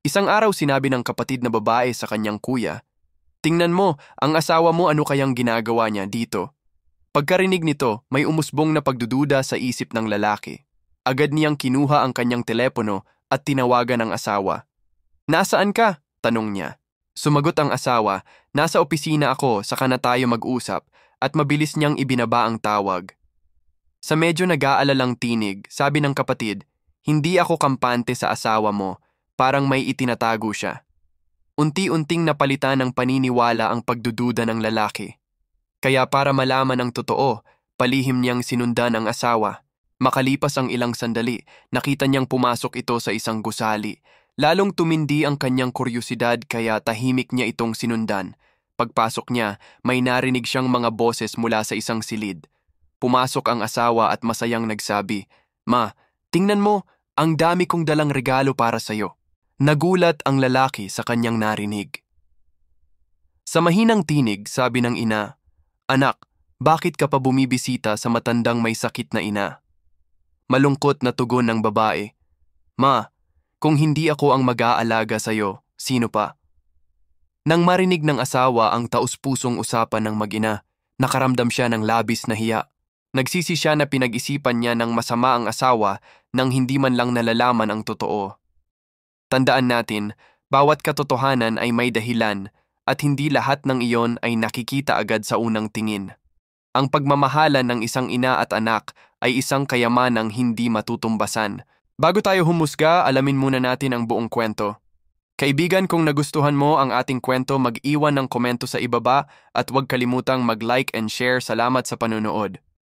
Isang araw sinabi ng kapatid na babae sa kanyang kuya, "Tingnan mo, ang asawa mo ano kayang ginagawa niya dito?" Pagkarinig nito, may umusbong na pagdududa sa isip ng lalaki. Agad niyang kinuha ang kanyang telepono at tinawagan ang asawa. "Nasaan ka?" tanong niya. Sumagot ang asawa, "Nasa opisina ako, saka na tayo mag-usap," at mabilis niyang ibinaba ang tawag. Sa medyo nag-aalalang tinig, sabi ng kapatid, "Hindi ako kampante sa asawa mo, parang may itinatago siya." Unti-unting napalitan ng paniniwala ang pagdududa ng lalaki. Kaya para malaman ang totoo, palihim niyang sinundan ang asawa. Makalipas ang ilang sandali, nakita niyang pumasok ito sa isang gusali. Lalong tumindi ang kanyang kuryosidad kaya tahimik niya itong sinundan. Pagpasok niya, may narinig siyang mga boses mula sa isang silid. Pumasok ang asawa at masayang nagsabi, "Ma, tingnan mo, ang dami kong dalang regalo para sa'yo." Nagulat ang lalaki sa kanyang narinig. Sa mahinang tinig, sabi ng ina, "Anak, bakit ka pa bumibisita sa matandang may sakit na ina?" Malungkot na tugon ng babae, "Ma, kung hindi ako ang mag-aalaga sa'yo, sino pa?" Nang marinig ng asawa ang taus-pusong usapan ng mag-ina, nakaramdam siya ng labis na hiya. Nagsisi siya na pinag-isipan niya ng masama ang asawa nang hindi man lang nalalaman ang totoo. Tandaan natin, bawat katotohanan ay may dahilan at hindi lahat ng iyon ay nakikita agad sa unang tingin. Ang pagmamahalan ng isang ina at anak ay isang kayamanang hindi matutumbasan. Bago tayo humusga, alamin muna natin ang buong kwento. Kaibigan, kung nagustuhan mo ang ating kwento, mag-iwan ng komento sa ibaba at huwag kalimutang mag-like and share. Salamat sa panonood.